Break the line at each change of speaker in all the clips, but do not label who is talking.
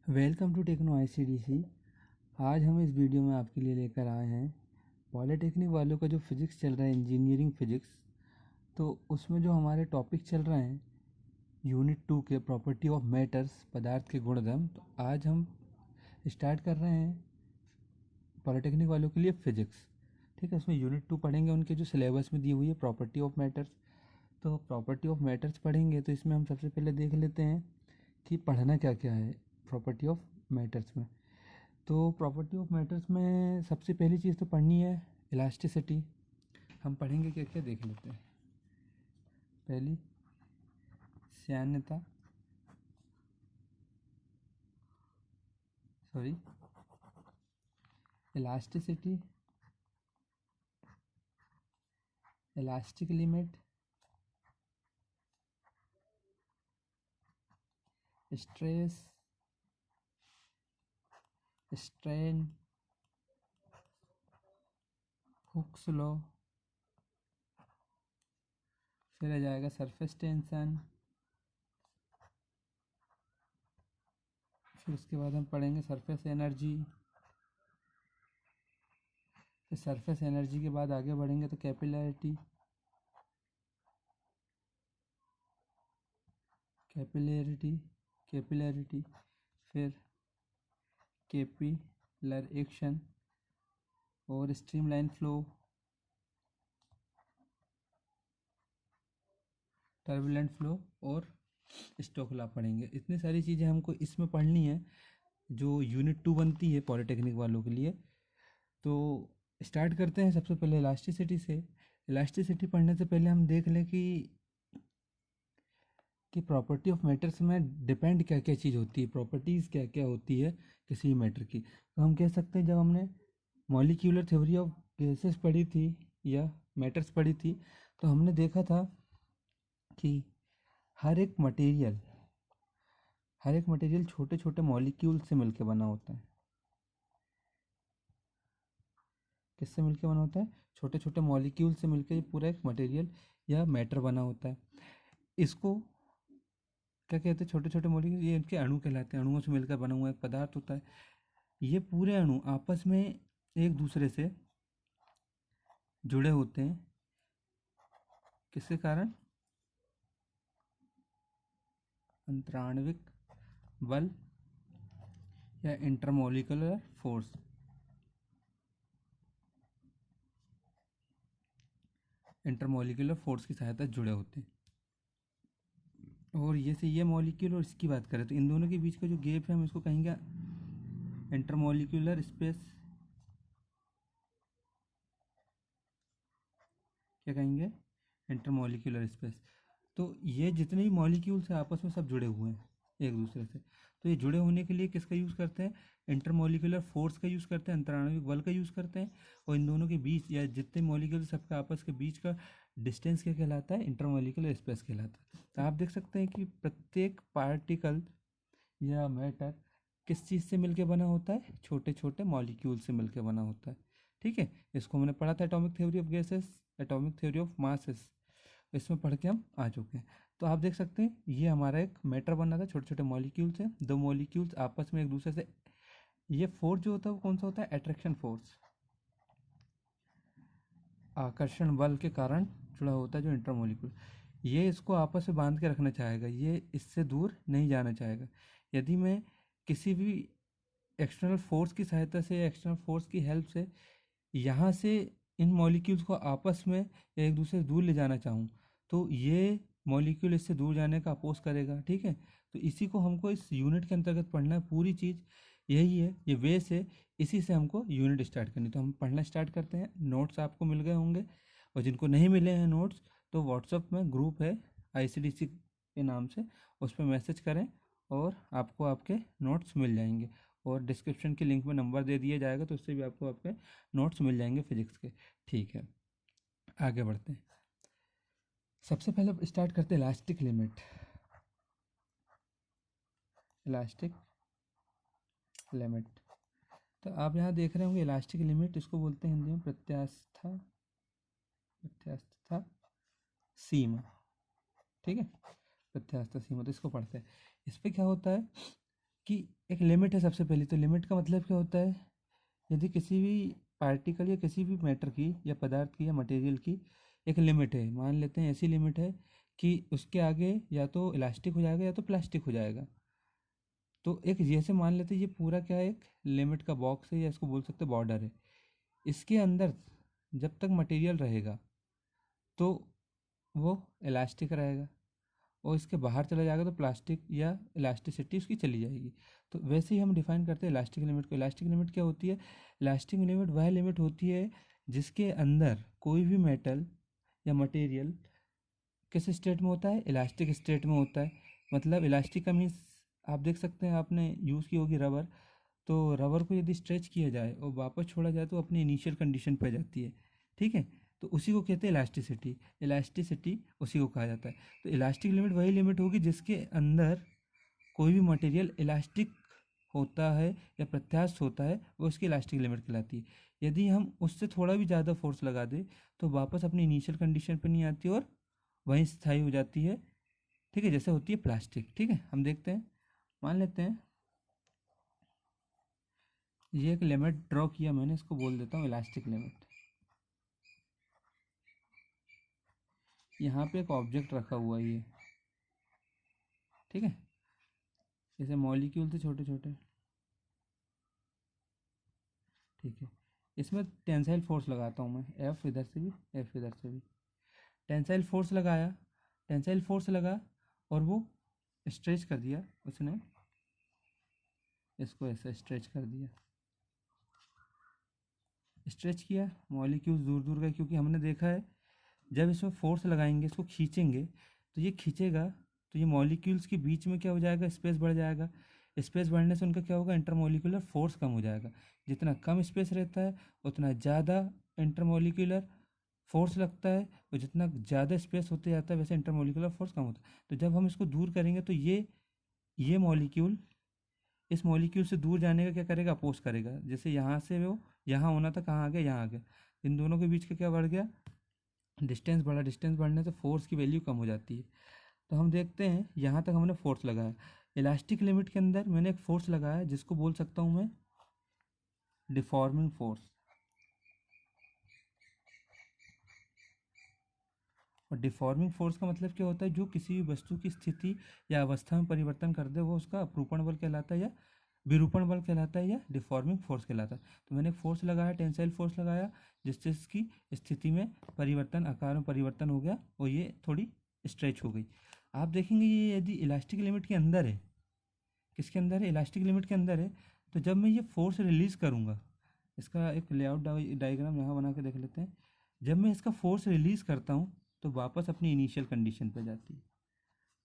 Welcome to techno आईसीडीसी। आज हम इस वीडियो में आपके लिए लेकर आए हैं पॉलिटेक्निक वालों का जो फिज़िक्स चल रहा है, इंजीनियरिंग फिज़िक्स। तो उसमें जो हमारे टॉपिक चल रहे हैं यूनिट 2 के प्रॉपर्टी ऑफ मैटर्स, पदार्थ के गुणधर्म। तो आज हम स्टार्ट कर रहे हैं पॉलिटेक्निक वालों के लिए फ़िज़िक्स। ठीक है, उसमें यूनिट 2 पढ़ेंगे, उनके जो सिलेबस में दी हुई है प्रॉपर्टी ऑफ मैटर्स। तो प्रॉपर्टी ऑफ मैटर्स पढ़ेंगे तो इसमें हम सबसे पहले देख लेते हैं कि पढ़ना क्या क्या है प्रॉपर्टी ऑफ मैटर्स में। तो प्रॉपर्टी ऑफ मैटर्स में सबसे पहली चीज़ तो पढ़नी है इलास्टिसिटी। हम पढ़ेंगे क्या क्या, देख लेते हैं। पहली, श्यानता, sorry, elasticity, elastic limit, stress, strain, Hooke's law, फिर आ जाएगा सरफेस टेंशन, फिर उसके बाद हम पढ़ेंगे सरफेस एनर्जी। फिर सरफेस एनर्जी के बाद आगे बढ़ेंगे तो कैपिलैरिटी, कैपिलैरिटी, कैपिलैरिटी, फिर कैपिलर एक्शन और स्ट्रीमलाइन फ्लो, टर्बुलेंट फ्लो और स्टोक लॉ पढ़ेंगे। इतनी सारी चीज़ें हमको इसमें पढ़नी है जो यूनिट 2 बनती है पॉलिटेक्निक वालों के लिए। तो स्टार्ट करते हैं सबसे पहले इलास्टिसिटी से। इलास्टिसिटी पढ़ने से पहले हम देख लें कि प्रॉपर्टी ऑफ मैटर्स में डिपेंड क्या क्या चीज़ होती है, प्रॉपर्टीज़ क्या क्या होती है किसी मैटर की। तो हम कह सकते हैं, जब हमने मॉलिक्यूलर थ्योरी ऑफ गैसेस पढ़ी थी या मैटर्स पढ़ी थी, तो हमने देखा था कि हर एक मटेरियल छोटे छोटे मॉलिक्यूल से मिलकर बना होता है। किससे मिलकर बना होता है? छोटे छोटे मॉलिक्यूल से मिलकर ये पूरा एक मटेरियल या मैटर बना होता है। इसको क्या कहते हैं? छोटे छोटे मॉलिक्यूल, ये इनके अणु कहलाते हैं। अणुओं से मिलकर बना हुआ एक पदार्थ होता है। ये पूरे अणु आपस में एक दूसरे से जुड़े होते हैं। किसके कारण? अंतराण्विक बल या इंटरमोलिकुलर फोर्स। इंटरमोलिकुलर फोर्स की सहायता से जुड़े होते हैं। और ये मॉलिक्यूल और इसकी बात करें तो इन दोनों के बीच का जो गैप है, हम इसको कहेंगे इंटरमोलिकुलर स्पेस। क्या कहेंगे? Intermolecular space. तो ये जितने भी मॉलिक्यूल्स हैं आपस में सब जुड़े हुए हैं एक दूसरे से। तो ये जुड़े होने के लिए किसका यूज़ करते हैं? इंटरमोलिकुलर फोर्स का यूज़ करते हैं, अंतराण्विक बल का यूज़ करते हैं। और इन दोनों के बीच या जितने मॉलिक्यूल सबका आपस के बीच का डिस्टेंस क्या कहलाता है? इंटरमोलिकुलर स्पेस कहलाता है। तो आप देख सकते हैं कि प्रत्येक पार्टिकल या मैटर किस चीज़ से मिलके बना होता है? छोटे छोटे मॉलिक्यूल से मिलके बना होता है। ठीक है, इसको हमने पढ़ा था atomic theory of gases, atomic theory of masses. इसमें पढ़ के हम आ चुके हैं। तो आप देख सकते हैं ये हमारा एक मैटर बना था, छोटे छोटे मॉलिक्यूल से। दो मॉलिक्यूल्स आपस में एक दूसरे से, ये फोर्स जो होता है वो कौन सा होता है? अट्रैक्शन फोर्स, आकर्षण बल के कारण जुड़ा होता है जो इंटरमोलिक्यूल। ये इसको आपस में बांध के रखना चाहेगा, ये इससे दूर नहीं जाना चाहेगा। यदि मैं किसी भी एक्सटर्नल फोर्स की सहायता से, एक्सटर्नल फोर्स की हेल्प से यहाँ से इन मॉलिक्यूल्स को आपस में एक दूसरे से दूर ले जाना चाहूँ, तो ये मॉलिक्यूल इससे दूर जाने का अपोज करेगा। ठीक है, तो इसी को हमको इस यूनिट के अंतर्गत पढ़ना है। पूरी चीज़ यही है, ये बेस है, इसी से हमको यूनिट स्टार्ट करनी। तो हम पढ़ना स्टार्ट करते हैं। नोट्स आपको मिल गए होंगे, और जिनको नहीं मिले हैं नोट्स, तो व्हाट्सएप में ग्रुप है आईसीडीसी के नाम से, उस पर मैसेज करें और आपको आपके नोट्स मिल जाएंगे। और डिस्क्रिप्शन के लिंक में नंबर दे दिया जाएगा, तो उससे भी आपको आपके नोट्स मिल जाएंगे फिजिक्स के। ठीक है, आगे बढ़ते हैं। सबसे पहले स्टार्ट करते हैं इलास्टिक लिमिट। इलास्टिक लिमिट, तो आप यहाँ देख रहे होंगे इलास्टिक लिमिट, इसको बोलते हैं हिंदी में प्रत्यास्था, प्रत्यास्था सीमा। ठीक है, प्रत्यास्था सीमा, तो इसको पढ़ते हैं। इस पर क्या होता है कि एक लिमिट है। सबसे पहले तो लिमिट का मतलब क्या होता है, यदि किसी भी पार्टिकल या किसी भी मैटर की या पदार्थ की या मटेरियल की एक लिमिट है, मान लेते हैं ऐसी लिमिट है कि उसके आगे या तो इलास्टिक हो जाएगा या तो प्लास्टिक हो जाएगा। तो एक जैसे मान लेते हैं ये पूरा क्या है, एक लिमिट का बॉक्स है या इसको बोल सकते हैं बॉर्डर है। इसके अंदर जब तक मटेरियल रहेगा तो वो इलास्टिक रहेगा, और इसके बाहर चला जाएगा तो प्लास्टिक या इलास्टिसिटी उसकी चली जाएगी। तो वैसे ही हम डिफाइन करते हैं इलास्टिक लिमिट को। इलास्टिक लिमिट क्या होती है, इलास्टिक लिमिट वह लिमिट होती है जिसके अंदर कोई भी मेटल या मटेरियल किस स्टेट में होता है, इलास्टिक स्टेट में होता है। मतलब इलास्टिक का मीन्स आप देख सकते हैं, आपने यूज़ की होगी रबर। तो रबर को यदि स्ट्रेच किया जाए और वापस छोड़ा जाए तो अपनी इनिशियल कंडीशन पे आ जाती है। ठीक है, तो उसी को कहते हैं इलास्टिसिटी। इलास्टिसिटी उसी को कहा जाता है। तो इलास्टिक लिमिट वही लिमिट होगी जिसके अंदर कोई भी मटेरियल इलास्टिक होता है या प्रत्यास्थ होता है, वो उसकी इलास्टिक लिमिट कहलाती है। यदि हम उससे थोड़ा भी ज़्यादा फोर्स लगा दें तो वापस अपनी इनिशियल कंडीशन पर नहीं आती और वहीं स्थायी हो जाती है। ठीक है, जैसे होती है प्लास्टिक। ठीक है, हम देखते हैं, मान लेते हैं ये एक लिमिट ड्रॉ किया मैंने, इसको बोल देता हूँ इलास्टिक लिमिट। यहाँ पे एक ऑब्जेक्ट रखा हुआ है ये, ठीक है, जैसे मॉलिक्यूल थे छोटे छोटे। ठीक है, इसमें टेंसाइल फोर्स लगाता हूँ मैं, एफ इधर से भी एफ इधर से भी। टेंसाइल फोर्स लगाया, टेंसाइल फोर्स लगा और वो स्ट्रेच कर दिया उसने, इसको ऐसे स्ट्रेच कर दिया। स्ट्रेच किया, मॉलिक्यूल्स दूर दूर गए, क्योंकि हमने देखा है जब इसमें फोर्स लगाएंगे, इसको खींचेंगे तो ये खींचेगा तो ये मॉलिक्यूल्स के बीच में क्या हो जाएगा, स्पेस बढ़ जाएगा। स्पेस बढ़ने से उनका क्या होगा, इंटरमोलिकुलर फोर्स कम हो जाएगा। जितना कम स्पेस रहता है उतना ज़्यादा इंटरमोलिकुलर फोर्स लगता है, और जितना ज़्यादा स्पेस होते जाता है वैसे इंटरमोलिकुलर फोर्स कम होता है। तो जब हम इसको दूर करेंगे तो ये मॉलिक्यूल इस मॉलिक्यूल से दूर जाने का क्या करेगा, अपोज करेगा। जैसे यहाँ से वो यहाँ होना था, कहाँ आ गया, यहाँ आ गया। इन दोनों के बीच का क्या बढ़ गया, डिस्टेंस बढ़ा। डिस्टेंस बढ़ने से फोर्स की वैल्यू कम हो जाती है। तो हम देखते हैं यहाँ तक हमने फोर्स लगाया। इलास्टिक लिमिट के अंदर मैंने एक फोर्स लगाया जिसको बोल सकता हूँ मैं डिफॉर्मिंग फोर्स। और डिफॉर्मिंग फोर्स का मतलब क्या होता है, जो किसी भी वस्तु की स्थिति या अवस्था में परिवर्तन कर दे वो उसका अपरूपण बल कहलाता है या विरूपण बल कहलाता है या डिफॉर्मिंग फोर्स कहलाता है। तो मैंने एक फोर्स लगाया, टेंसाइल फोर्स लगाया, जिससे इसकी स्थिति में परिवर्तन, आकार में परिवर्तन हो गया और ये थोड़ी स्ट्रेच हो गई। आप देखेंगे ये यदि इलास्टिक लिमिट के अंदर है, किसके अंदर है, इलास्टिक लिमिट के अंदर है, तो जब मैं ये फोर्स रिलीज़ करूँगा, इसका एक लेआउट डायग्राम यहाँ बना के देख लेते हैं। जब मैं इसका फोर्स रिलीज़ करता हूँ तो वापस अपनी इनिशियल कंडीशन पे जाती है।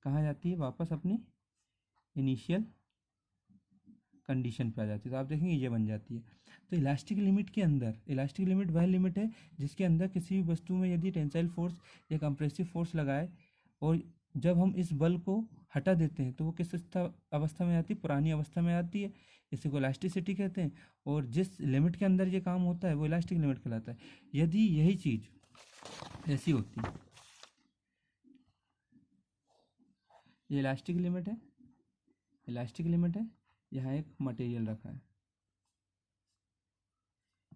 कहाँ जाती है, वापस अपनी इनिशियल कंडीशन पे आ जाती है। तो आप देखेंगे ये बन जाती है। तो इलास्टिक लिमिट के अंदर, इलास्टिक लिमिट वह लिमिट है जिसके अंदर किसी भी वस्तु में यदि टेंसाइल फोर्स या कंप्रेसिव फोर्स लगाए और जब हम इस बल को हटा देते हैं तो वो किस अवस्था में आती है, पुरानी अवस्था में आती है। इसी को इलास्टिसिटी कहते हैं। और जिस लिमिट के अंदर ये काम होता है वो इलास्टिक लिमिट कहलाता है। यदि यही चीज़ ऐसी होती है, ये इलास्टिक लिमिट है, इलास्टिक लिमिट है, यहाँ एक मटेरियल रखा है,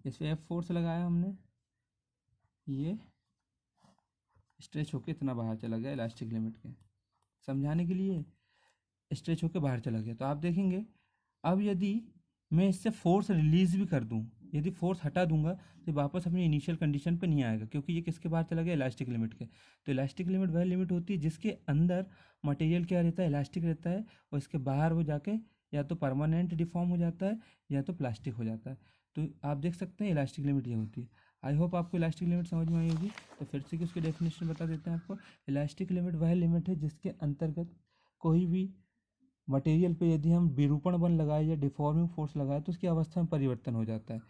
इस पर एफ फोर्स लगाया हमने, ये स्ट्रेच होके इतना बाहर चला गया इलास्टिक लिमिट के, समझाने के लिए स्ट्रेच होके बाहर चला गया। तो आप देखेंगे अब यदि मैं इससे फोर्स रिलीज भी कर दूं, यदि फोर्स हटा दूंगा तो वापस अपनी इनिशियल कंडीशन पे नहीं आएगा, क्योंकि ये किसके बाहर चला गया, इलास्टिक लिमिट के। तो इलास्टिक लिमिट वह लिमिट होती है जिसके अंदर मटेरियल क्या रहता है, इलास्टिक रहता है, और इसके बाहर वो जाके या तो परमानेंट डिफॉर्म हो जाता है या तो प्लास्टिक हो जाता है। तो आप देख सकते हैं इलास्टिक लिमिट ये होती है। आई होप आपको इलास्टिक लिमिट समझ में आई होगी। तो फिर से उसकी डेफिनेशन बता देते हैं आपको। इलास्टिक लिमिट वह लिमिट है जिसके अंतर्गत कोई भी मटेरियल पे यदि हम विरूपण बल लगाए या डिफॉर्मिंग फोर्स लगाए तो उसकी अवस्था में परिवर्तन हो जाता है।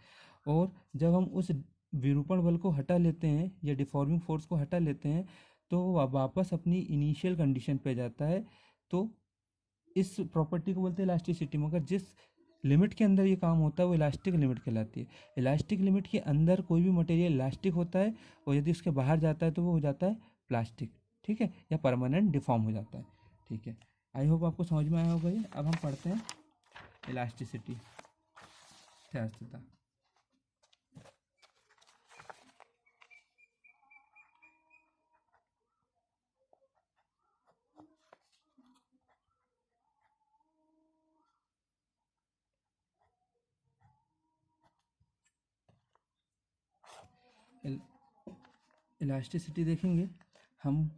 और जब हम उस विरूपण बल को हटा लेते हैं या डिफॉर्मिंग फोर्स को हटा लेते हैं तो वो वापस अपनी इनिशियल कंडीशन पे जाता है। तो इस प्रॉपर्टी को बोलते हैं इलास्टिसिटी। मगर जिस लिमिट के अंदर ये काम होता है वो इलास्टिक लिमिट कहलाती है। इलास्टिक लिमिट के अंदर कोई भी मटेरियल इलास्टिक होता है और यदि उसके बाहर जाता है तो वो हो जाता है प्लास्टिक, ठीक है, या परमानेंट डिफॉर्म हो जाता है। ठीक है, आई होप आपको समझ में आया होगा ये। अब हम पढ़ते हैं इलास्टिसिटी, स्थिरता। इलास्टिसिटी देखेंगे हम,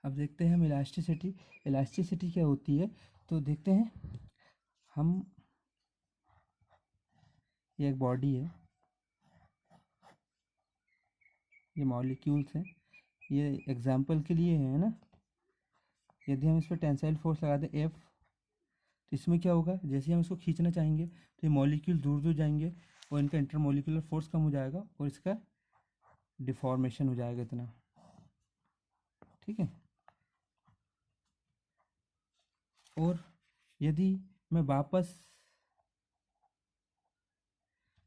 अब देखते हैं हम इलास्टिसिटी क्या होती है। तो देखते हैं हम, ये एक बॉडी है, ये मॉलिक्यूल्स हैं, ये एग्जाम्पल के लिए है ना। यदि हम इस पर टेंसाइल फोर्स लगा दें F, तो इसमें क्या होगा, जैसे हम इसको खींचना चाहेंगे तो ये मॉलिक्यूल दूर दूर जाएंगे और इनका इंटरमोलिकुलर फोर्स कम हो जाएगा और इसका डिफॉर्मेशन हो जाएगा इतना, ठीक है। और यदि मैं वापस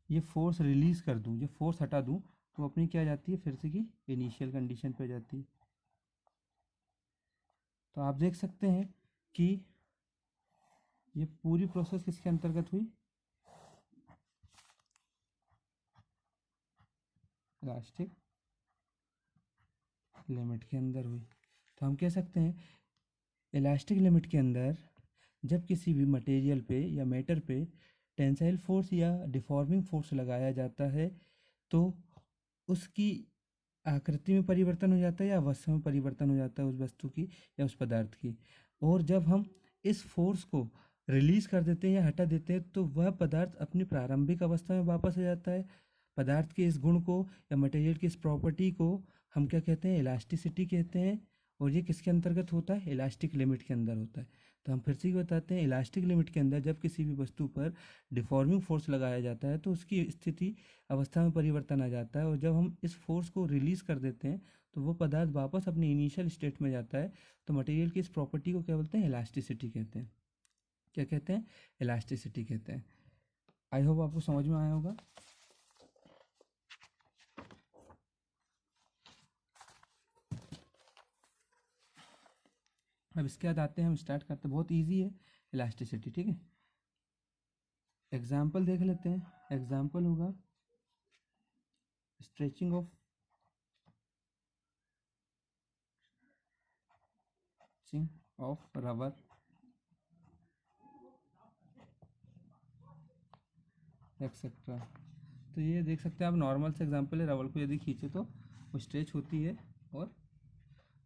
ये फोर्स रिलीज़ कर दूं, ये फोर्स हटा दूं, तो अपनी क्या जाती है, फिर से की इनिशियल कंडीशन पे जाती है। तो आप देख सकते हैं कि ये पूरी प्रोसेस किसके अंतर्गत हुई, इलास्टिक लिमिट के अंदर हुई। तो हम कह सकते हैं इलास्टिक लिमिट के अंदर जब किसी भी मटेरियल पे या मैटर पे टेंसाइल फोर्स या डिफॉर्मिंग फोर्स लगाया जाता है तो उसकी आकृति में परिवर्तन हो जाता है या अवस्था में परिवर्तन हो जाता है उस वस्तु की या उस पदार्थ की। और जब हम इस फोर्स को रिलीज़ कर देते हैं या हटा देते हैं तो वह पदार्थ अपनी प्रारंभिक अवस्था में वापस आ जाता है। पदार्थ के इस गुण को या मटेरियल की इस प्रॉपर्टी को हम क्या कहते हैं, इलास्टिसिटी कहते हैं। और ये किसके अंतर्गत होता है, इलास्टिक लिमिट के अंदर होता है। तो हम फिर से बताते हैं, इलास्टिक लिमिट के अंदर जब किसी भी वस्तु पर डिफॉर्मिंग फोर्स लगाया जाता है तो उसकी स्थिति अवस्था में परिवर्तन आ जाता है। और जब हम इस फोर्स को रिलीज़ कर देते हैं तो वो पदार्थ वापस अपनी इनिशियल स्टेट में जाता है। तो मटेरियल की इस प्रॉपर्टी को क्या बोलते हैं, इलास्टिसिटी कहते हैं। क्या कहते हैं, इलास्टिसिटी कहते हैं। आई होप आपको समझ में आया होगा। अब इसके बाद आते हैं, हम स्टार्ट करते हैं, बहुत इजी है इलास्टिसिटी, ठीक है। एग्जाम्पल देख लेते हैं। एग्जाम्पल होगा स्ट्रेचिंग ऑफ रबर एक्सेट्रा। तो ये देख सकते हैं आप, नॉर्मल से एग्जाम्पल है, रबर को यदि खींचे तो वो स्ट्रेच होती है और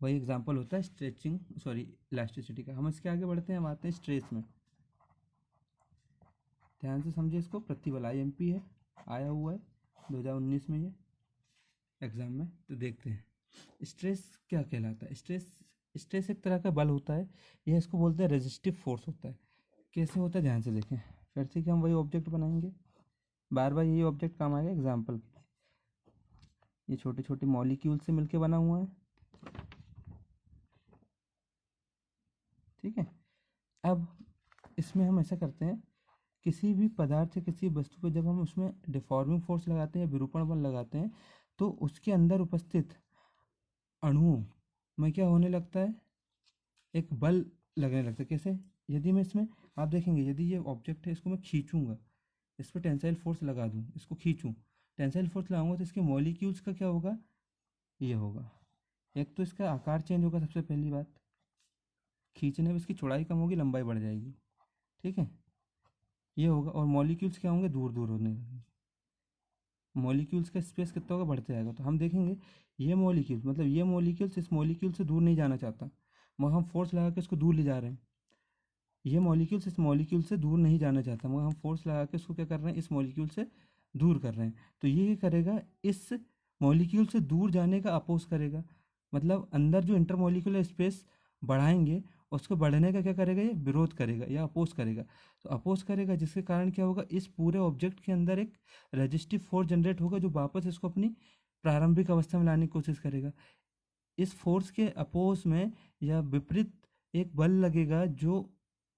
वही एग्जाम्पल होता है स्ट्रेचिंग इलास्टिसिटी का। हम इसके आगे बढ़ते हैं, हम आते हैं स्ट्रेस में। ध्यान से समझिए इसको, प्रतिबल IMP है, आया हुआ है 2019 में ये एग्ज़ाम में। तो देखते हैं स्ट्रेस क्या कहलाता है। स्ट्रेस एक तरह का बल होता है, यह इसको बोलते हैं रेजिस्टिव फोर्स होता है। कैसे होता है, ध्यान से देखें। फिर से कि हम वही ऑब्जेक्ट बनाएंगे, बार बार यही ऑब्जेक्ट काम आएगा एग्जाम्पल के लिए। ये छोटे छोटे मॉलिक्यूल से मिलके बना हुआ है, ठीक है। अब इसमें हम ऐसा करते हैं, किसी भी पदार्थ या किसी वस्तु पर जब हम उसमें डिफॉर्मिंग फोर्स लगाते हैं या विरूपण बल लगाते हैं तो उसके अंदर उपस्थित अणुओं में क्या होने लगता है, एक बल लगने लगता है। कैसे, यदि मैं इसमें, आप देखेंगे यदि ये ऑब्जेक्ट है, इसको मैं खींचूंगा, इस पर टेंसाइल फोर्स लगा दूँ, इसको खींचूँ, टेंसाइल फोर्स लगाऊंगा तो इसके मॉलिक्यूल्स का क्या होगा, ये होगा। एक तो इसका आकार चेंज होगा, सबसे पहली बात, खींचने में इसकी चौड़ाई कम होगी, लंबाई बढ़ जाएगी, ठीक है, ये होगा। और मॉलिक्यूल्स क्या होंगे, दूर दूर होने लगेंगे, मॉलिक्यूल्स का स्पेस कितना होगा, बढ़ते जाएगा। तो हम देखेंगे ये मॉलिक्यूल, मतलब ये मॉलिक्यूल्स इस मॉलिक्यूल से दूर नहीं जाना चाहता, मगर हम फोर्स लगा के इसको दूर ले जा रहे हैं। ये मॉलिक्यूल्स इस मॉलिक्यूल से दूर नहीं जाना चाहता, मगर हम फोर्स लगा के इसको क्या कर रहे हैं, इस मॉलिक्यूल से दूर कर रहे हैं। तो ये क्या करेगा, इस मॉलिक्यूल से दूर जाने का अपोज करेगा, मतलब अंदर जो इंटरमॉलिक्यूलर स्पेस बढ़ाएंगे उसको बढ़ने का क्या करेगा, ये विरोध करेगा या अपोज करेगा। तो अपोज करेगा जिसके कारण क्या होगा, इस पूरे ऑब्जेक्ट के अंदर एक रेजिस्टिव फोर्स जनरेट होगा जो वापस इसको अपनी प्रारंभिक अवस्था में लाने की कोशिश करेगा। इस फोर्स के अपोज में या विपरीत एक बल लगेगा जो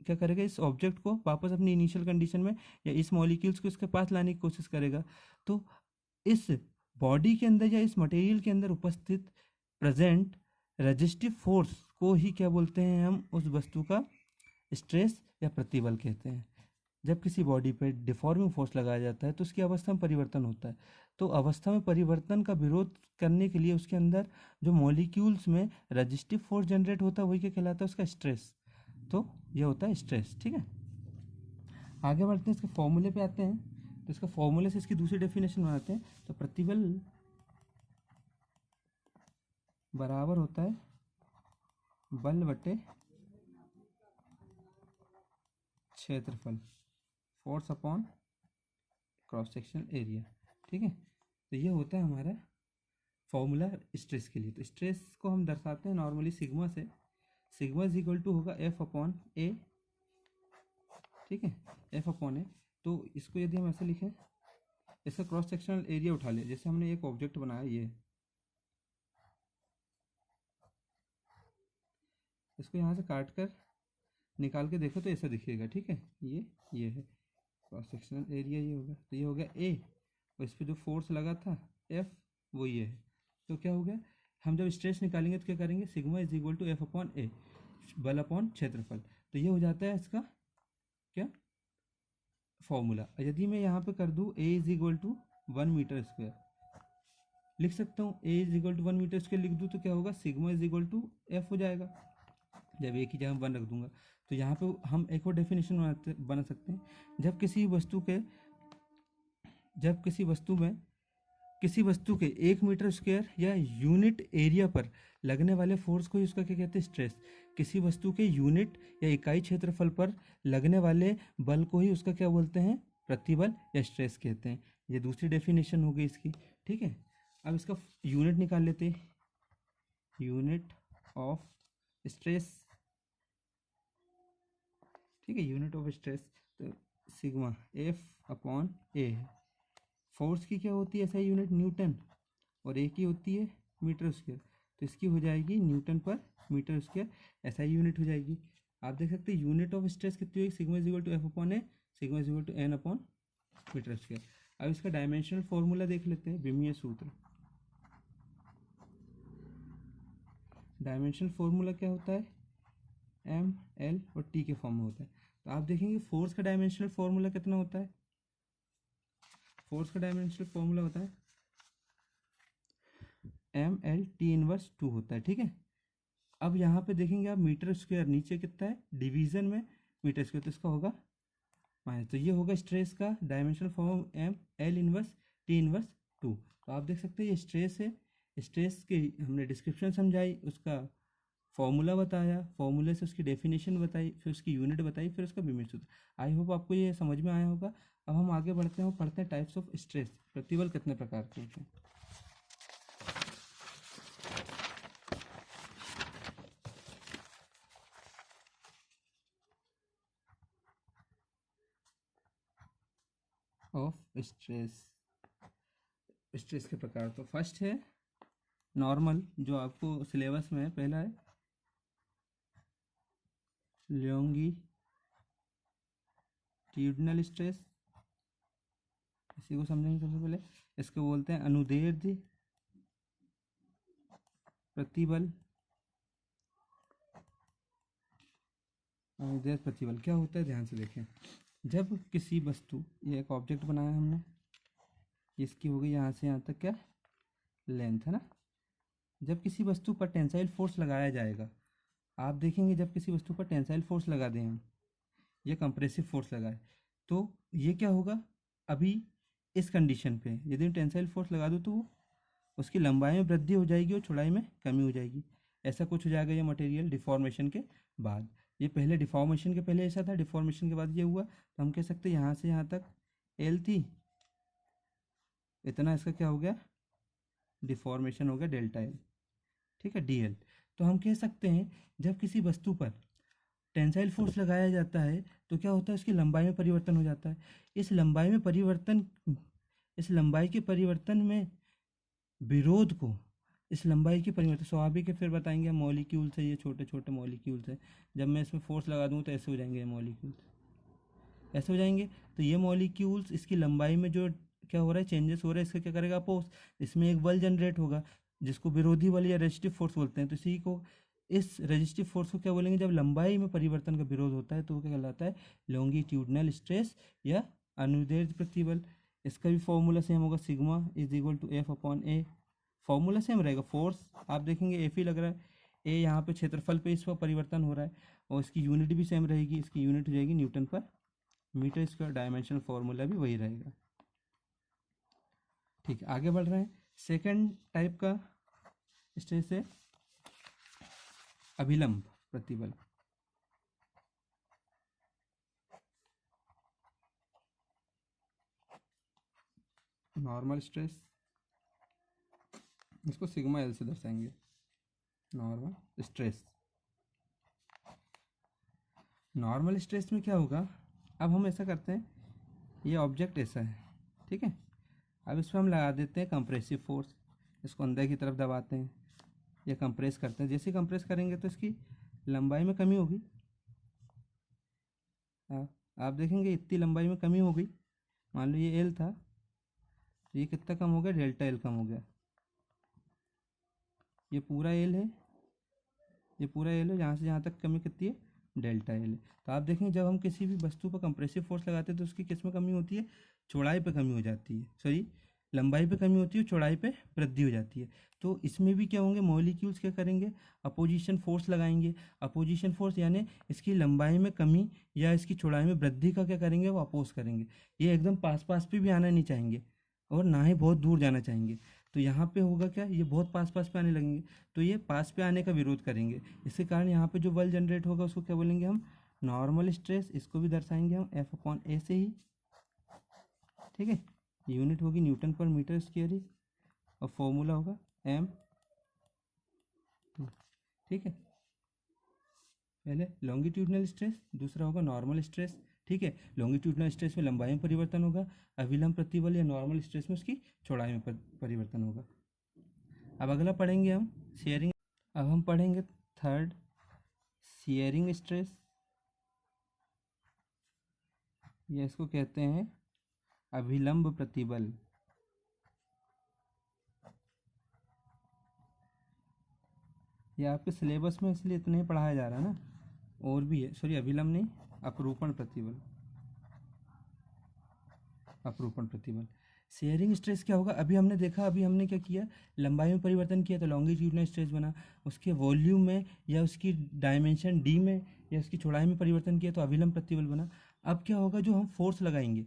क्या करेगा, इस ऑब्जेक्ट को वापस अपनी इनिशियल कंडीशन में या इस मॉलिक्यूल्स को इसके पास लाने की कोशिश करेगा। तो इस बॉडी के अंदर या इस मटेरियल के अंदर उपस्थित प्रेजेंट रेजिस्टिव फोर्स को ही क्या बोलते हैं हम, उस वस्तु का स्ट्रेस या प्रतिबल कहते हैं। जब किसी बॉडी पर डिफॉर्मिंग फोर्स लगाया जाता है तो उसकी अवस्था में परिवर्तन होता है। तो अवस्था में परिवर्तन का विरोध करने के लिए उसके अंदर जो मॉलिक्यूल्स में रजिस्टिव फोर्स जनरेट होता है वही क्या कहलाता है, उसका स्ट्रेस। तो ये होता है स्ट्रेस। ठीक है, आगे बढ़ते हैं, इसके फॉर्मूले पे आते हैं। तो इसका फॉर्मूले से इसकी दूसरी डेफिनेशन बनाते हैं। तो प्रतिबल बराबर होता है बल बटे क्षेत्रफल, force upon cross sectional area. ठीक है, तो ये होता है हमारा फॉर्मूला स्ट्रेस के लिए। तो स्ट्रेस को हम दर्शाते हैं नॉर्मली सिग्मा से। सिग्मा इज इक्वल टू होगा एफ अपॉन ए। ठीक है, एफ अपॉन ए। तो इसको यदि हम ऐसे लिखें, इसका क्रॉस सेक्शनल एरिया उठा लें। जैसे हमने एक ऑब्जेक्ट बनाया, ये इसको यहाँ से काट कर निकाल के देखो तो ऐसा दिखेगा। ठीक है, ये है क्रॉस सेक्शनल एरिया, ये होगा। तो ये हो गया ए, और इस पर जो फोर्स लगा था एफ, वो ये है। तो क्या हो गया, हम जब स्ट्रेस निकालेंगे तो क्या करेंगे, sigma is equal to F upon A, बल अपॉन क्षेत्रफल। तो ये हो जाता है इसका क्या फॉर्मूला। यदि मैं यहाँ पे कर दूँ A is equal to 1 metre square, लिख सकता हूँ A is equal to 1 metre square लिख दूँ तो क्या होगा, sigma is equal to F हो जाएगा। जब एक ही जगह 1 रख दूंगा तो यहाँ पे हम एक और डेफिनेशन बना सकते हैं। जब किसी वस्तु के 1 मीटर स्क्वायर या यूनिट एरिया पर लगने वाले फोर्स को ही उसका क्या कहते हैं, स्ट्रेस। किसी वस्तु के यूनिट या इकाई क्षेत्रफल पर लगने वाले बल को ही उसका क्या बोलते हैं, प्रतिबल या स्ट्रेस कहते हैं। ये दूसरी डेफिनेशन हो गई इसकी। ठीक है, अब इसका यूनिट निकाल लेते हैं, यूनिट ऑफ स्ट्रेस। ठीक है, यूनिट ऑफ स्ट्रेस तो सिग्मा एफ अपॉन ए है। फोर्स की क्या होती है ऐसा यूनिट, न्यूटन, और ए की होती है मीटर स्क्वायर। तो इसकी हो जाएगी न्यूटन पर मीटर स्क्वायर, ऐसा यूनिट हो जाएगी। आप देख सकते हैं यूनिट ऑफ स्ट्रेस कितनी होगी, sigma is equal to F upon A, sigma is equal to N upon metre square. अब इसका डायमेंशनल फॉर्मूला देख लेते हैं, विमीय सूत्र। डायमेंशनल फॉर्मूला क्या होता है, एम एल और टी के फॉर्म में होता है। तो आप देखेंगे फोर्स का डायमेंशनल फॉर्मूला कितना होता है, फोर्स का डायमेंशनल फॉर्मूला होता है एम एल टी इनवर्स 2 होता है। ठीक है, अब यहाँ पे देखेंगे आप मीटर स्क्वायर नीचे कितना है, डिवीजन में मीटर स्क्वायर, तो इसका होगा माइनस। तो ये होगा स्ट्रेस का dimensional form M L inverse T inverse 2। तो आप देख सकते हैं ये स्ट्रेस है। स्ट्रेस की हमने डिस्क्रिप्शन समझाई, उसका फॉर्मूला बताया, फॉर्मूले से उसकी डेफिनेशन बताई, फिर उसकी यूनिट बताई, फिर उसका विमीय सूत्र। आई होप आपको ये समझ में आया होगा। अब हम आगे बढ़ते हैं, पढ़ते हैं टाइप्स ऑफ स्ट्रेस, प्रतिबल कितने प्रकार के होते हैं। ऑफ स्ट्रेस, स्ट्रेस के प्रकार। तो फर्स्ट है नॉर्मल, जो आपको सिलेबस में है, पहला है लॉन्गिट्यूडिनल स्ट्रेस, इसी को समझेंगे सबसे पहले। इसको बोलते हैं अनुदैर्ध्य प्रतिबल। अनुदैर्ध्य प्रतिबल क्या होता है, ध्यान से देखें। जब किसी वस्तु, ये एक ऑब्जेक्ट बनाया हमने, इसकी हो गई यहाँ से यहाँ तक क्या लेंथ है ना। जब किसी वस्तु पर टेंसाइल फोर्स लगाया जाएगा, आप देखेंगे जब किसी वस्तु पर टेंसाइल फोर्स लगा दें हम, ये कंप्रेसिव फोर्स लगाए, तो ये क्या होगा, अभी इस कंडीशन पे यदि टेंसाइल फोर्स लगा दो तो उसकी लंबाई में वृद्धि हो जाएगी और चौड़ाई में कमी हो जाएगी। ऐसा कुछ हो जाएगा ये मटेरियल डिफॉर्मेशन के बाद। ये पहले डिफॉर्मेशन के पहले ऐसा था, डिफॉर्मेशन के बाद ये हुआ। तो हम कह सकते हैं यहाँ से यहाँ तक एल थी, इतना इसका क्या हो गया, डिफॉर्मेशन हो गया डेल्टा एल। ठीक है, डी एल। तो हम कह सकते हैं जब किसी वस्तु पर टेंसाइल फोर्स लगाया जाता है तो क्या होता है, उसकी लंबाई में परिवर्तन हो जाता है। इस लंबाई के परिवर्तन में विरोध को, इस लंबाई के परिवर्तन स्वाभाविक है, फिर बताएंगे हम मॉलिक्यूल्स है, ये छोटे छोटे मॉलिक्यूल्स है। जब मैं इसमें फोर्स लगा दूँ तो ऐसे हो जाएंगे मॉलिक्यूल्स, ऐसे हो जाएंगे। तो ये मॉलिक्यूल्स, इसकी लंबाई में जो क्या हो रहा है, चेंजेस हो रहा है, इसका क्या करेगा अपोज, इसमें एक बल जनरेट होगा जिसको विरोधी बल या रेजिस्टिव फोर्स बोलते हैं। तो इसी को इस रेजिस्टिव फोर्स को क्या बोलेंगे, जब लंबाई में परिवर्तन का विरोध होता है तो वो क्या कहलाता है, लॉन्गिट्यूडनल स्ट्रेस या अनुदैर्ध्य प्रतिबल। इसका भी फॉर्मूला सेम होगा, sigma is equal to F upon A. Formula same रहेगा, फोर्स आप देखेंगे एफ ही लग रहा है, ए यहाँ पे क्षेत्रफल पे इस पर परिवर्तन हो रहा है, और इसकी यूनिट भी सेम रहेगी, इसकी यूनिट हो जाएगी न्यूटन पर मीटर स्क्वायर, डायमेंशनल फॉर्मूला भी वही रहेगा। ठीक है, आगे बढ़ रहे हैं। सेकंड टाइप का स्ट्रेस है अभिलंब प्रतिबल। नॉर्मल स्ट्रेस, इसको सिग्मा एल से दर्शाएंगे, नॉर्मल स्ट्रेस। नॉर्मल स्ट्रेस में क्या होगा, अब हम ऐसा करते हैं, ये ऑब्जेक्ट ऐसा है, ठीक है, अब इस पर हम लगा देते हैं कंप्रेसिव फोर्स, इसको अंदर की तरफ दबाते हैं या कंप्रेस करते हैं। जैसे कंप्रेस करेंगे तो इसकी लंबाई में कमी होगी, आप देखेंगे इतनी लंबाई में कमी हो गई। मान लो ये एल था, तो ये कितना कम हो गया, डेल्टा एल कम हो गया। ये पूरा एल है, ये पूरा एल है, जहाँ से जहाँ तक कमी कितनी है, डेल्टा एल है। तो आप देखेंगे जब हम किसी भी वस्तु पर कंप्रेसिव फोर्स लगाते हैं तो उसकी किस में कमी होती है, चौड़ाई पे कमी हो जाती है, सॉरी लंबाई पे कमी होती है, चौड़ाई पे वृद्धि हो जाती है। तो इसमें भी क्या होंगे, मॉलिक्यूल्स क्या करेंगे, अपोजिशन फोर्स लगाएंगे। अपोजिशन फोर्स यानी इसकी लंबाई में कमी या इसकी चौड़ाई में वृद्धि का क्या करेंगे, वो अपोज करेंगे। ये एकदम पास पास पे भी आना नहीं चाहेंगे और ना ही बहुत दूर जाना चाहेंगे। तो यहाँ पे होगा क्या, ये बहुत पास पास पे आने लगेंगे, तो ये पास पे आने का विरोध करेंगे। इसके कारण यहाँ पे जो बल जनरेट होगा उसको क्या बोलेंगे हम, नॉर्मल स्ट्रेस। इसको भी दर्शाएंगे हम एफ अपॉन ए से ही, ठीक है। यूनिट होगी न्यूटन पर मीटर स्क्वायर ही, और फॉर्मूला होगा एम, ठीक है। पहले लॉन्गिट्यूडनल स्ट्रेस, दूसरा होगा नॉर्मल स्ट्रेस, ठीक है। लॉन्गिट्यूडनल स्ट्रेस में लंबाई में परिवर्तन होगा, अभिलंब प्रतिबल या नॉर्मल स्ट्रेस में उसकी चौड़ाई में परिवर्तन होगा। अब अगला पढ़ेंगे हम शेयरिंग। अब हम पढ़ेंगे थर्ड, शेयरिंग स्ट्रेस, या इसको कहते हैं अभिलंब प्रतिबल। ये आपके सिलेबस में इसलिए इतना ही पढ़ाया जा रहा है ना, और भी है, सॉरी अभिलंब नहीं, अपरूपण प्रतिबल, अपरूपण प्रतिबल। शेयरिंग स्ट्रेस क्या होगा, अभी हमने देखा, अभी हमने क्या किया, लंबाई में परिवर्तन किया तो लॉन्गिट्यूडनल स्ट्रेस बना, उसके वॉल्यूम में या उसकी डायमेंशन डी में या उसकी चौड़ाई में परिवर्तन किया तो अभिलंब प्रतिबल बना। अब क्या होगा, जो हम फोर्स लगाएंगे,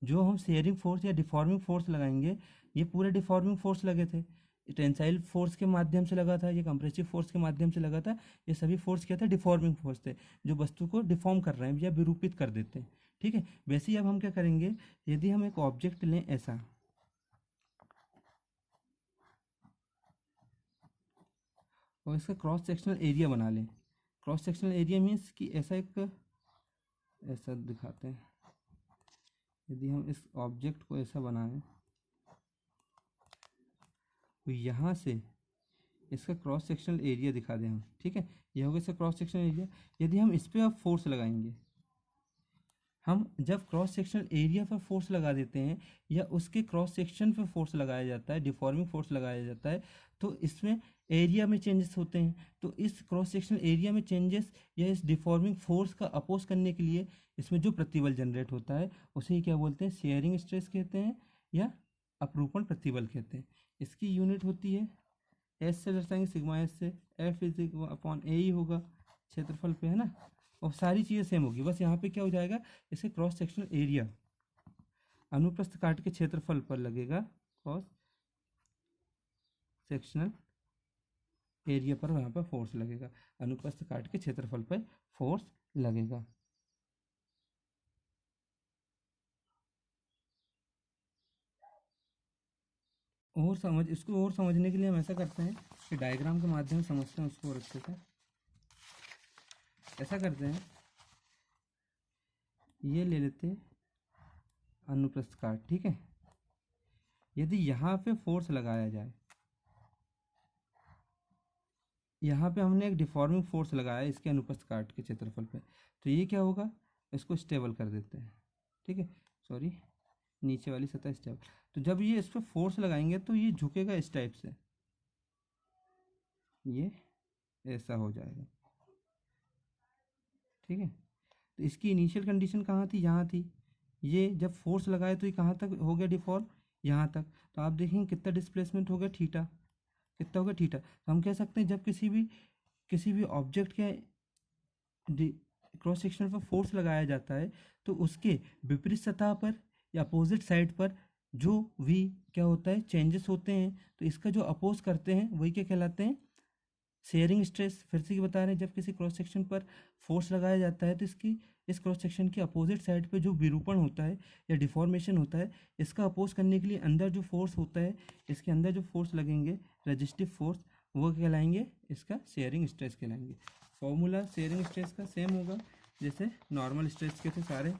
जो हम शेयरिंग फोर्स या डिफॉर्मिंग फोर्स लगाएंगे, ये पूरे डिफॉर्मिंग फोर्स लगे थे, टेंसाइल फोर्स के माध्यम से लगा था, ये कंप्रेसिव फोर्स के माध्यम से लगा था, ये सभी फोर्स क्या थे, डिफॉर्मिंग फोर्स थे, जो वस्तु को डिफॉर्म कर रहे हैं या विरूपित कर देते हैं, ठीक है। वैसे ही अब हम क्या करेंगे, यदि हम एक ऑब्जेक्ट लें ऐसा, और इसका क्रॉस सेक्शनल एरिया बना लें। क्रॉस सेक्शनल एरिया मीन्स कि ऐसा एक, ऐसा दिखाते हैं, यदि हम इस ऑब्जेक्ट को ऐसा बनाएं तो यहाँ से इसका क्रॉस सेक्शनल एरिया दिखा दें हम, ठीक है, यह होगा इसका क्रॉस सेक्शनल एरिया। यदि हम इस पर अब फोर्स लगाएंगे, हम जब क्रॉस सेक्शनल एरिया पर फोर्स लगा देते हैं या उसके क्रॉस सेक्शन पर फोर्स लगाया जाता है, डिफॉर्मिंग फोर्स लगाया जाता है, तो इसमें एरिया में चेंजेस होते हैं। तो इस क्रॉस सेक्शनल एरिया में चेंजेस या इस डिफॉर्मिंग फोर्स का अपोज करने के लिए इसमें जो प्रतिबल जनरेट होता है उसे ही क्या बोलते हैं, शेयरिंग स्ट्रेस कहते हैं या अपरूपण प्रतिबल कहते हैं। इसकी यूनिट होती है, एस से दर्शाएंगे, सिग्मा एस से, एफ इज अपॉन ए ही होगा, क्षेत्रफल पे है ना, और सारी चीज़ें सेम होगी, बस यहाँ पे क्या हो जाएगा, इसे क्रॉस सेक्शनल एरिया अनुप्रस्थ काट के क्षेत्रफल पर लगेगा, क्रॉस सेक्शनल एरिया पर वहाँ पर फोर्स लगेगा, अनुप्रस्थ काट के क्षेत्रफल पर फोर्स लगेगा। और समझ, इसको और समझने के लिए हम ऐसा करते हैं कि डायग्राम के माध्यम से समझते हैं उसको और अच्छे से। ऐसा करते हैं, ये ले लेते हैं अनुप्रस्थ काट, ठीक है। यदि यहाँ पे फोर्स लगाया जाए, यहाँ पे हमने एक डिफॉर्मिंग फोर्स लगाया है इसके अनुप्रस्थ काट के क्षेत्रफल पे, तो ये क्या होगा, इसको स्टेबल कर देते हैं, ठीक है, सॉरी नीचे वाली सतह स्टेबल। तो जब ये इस पर फोर्स लगाएंगे तो ये झुकेगा इस टाइप से, ये ऐसा हो जाएगा। ठीक है, तो इसकी इनिशियल कंडीशन कहाँ थी, यहाँ थी। ये जब फोर्स लगाए तो ये कहाँ तक हो गया डिफॉर्म, यहाँ तक। तो आप देखेंगे कितना डिस्प्लेसमेंट हो गया, थीटा, कितना हो गया थीटा। तो हम कह सकते हैं जब किसी भी ऑब्जेक्ट के क्रॉस सेक्शन पर फोर्स लगाया जाता है तो उसके विपरीत सतह पर या अपोजिट साइड पर जो भी क्या होता है, चेंजेस होते हैं। तो इसका जो अपोज करते हैं वही क्या कहलाते हैं, शेयरिंग स्ट्रेस। फिर से बता रहे हैं, जब किसी क्रॉस सेक्शन पर फोर्स लगाया जाता है तो इस क्रॉस सेक्शन की अपोजिट साइड पे जो विरूपण होता है या डिफॉर्मेशन होता है, इसका अपोज करने के लिए अंदर जो फोर्स होता है, इसके अंदर जो फोर्स लगेंगे रेजिस्टिव फोर्स, वो कहलाएंगे इसका शेयरिंग स्ट्रेस कहलाएंगे। फॉर्मूला शेयरिंग स्ट्रेस का सेम होगा जैसे नॉर्मल स्ट्रेस के थे सारे।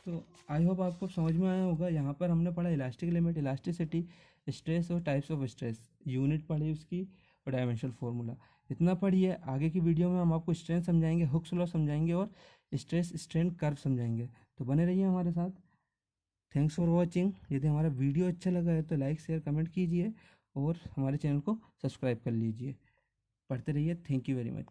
तो आई होप आपको समझ में आया होगा। यहाँ पर हमने पढ़ा इलास्टिक लिमिट, इलास्टिसिटी, स्ट्रेस और टाइप्स ऑफ स्ट्रेस, यूनिट पढ़ी उसकी और डायमेंशनल फार्मूला। इतना पढ़िए। आगे की वीडियो में हम आपको स्ट्रेंथ समझाएंगे, हुक्स लॉ समझाएंगे और स्ट्रेस स्ट्रेन कर्व समझाएंगे। तो बने रहिए हमारे साथ। Thanks for watching. यदि हमारा वीडियो अच्छा लगा है तो लाइक शेयर कमेंट कीजिए और हमारे चैनल को सब्सक्राइब कर लीजिए। पढ़ते रहिए। Thank you very much.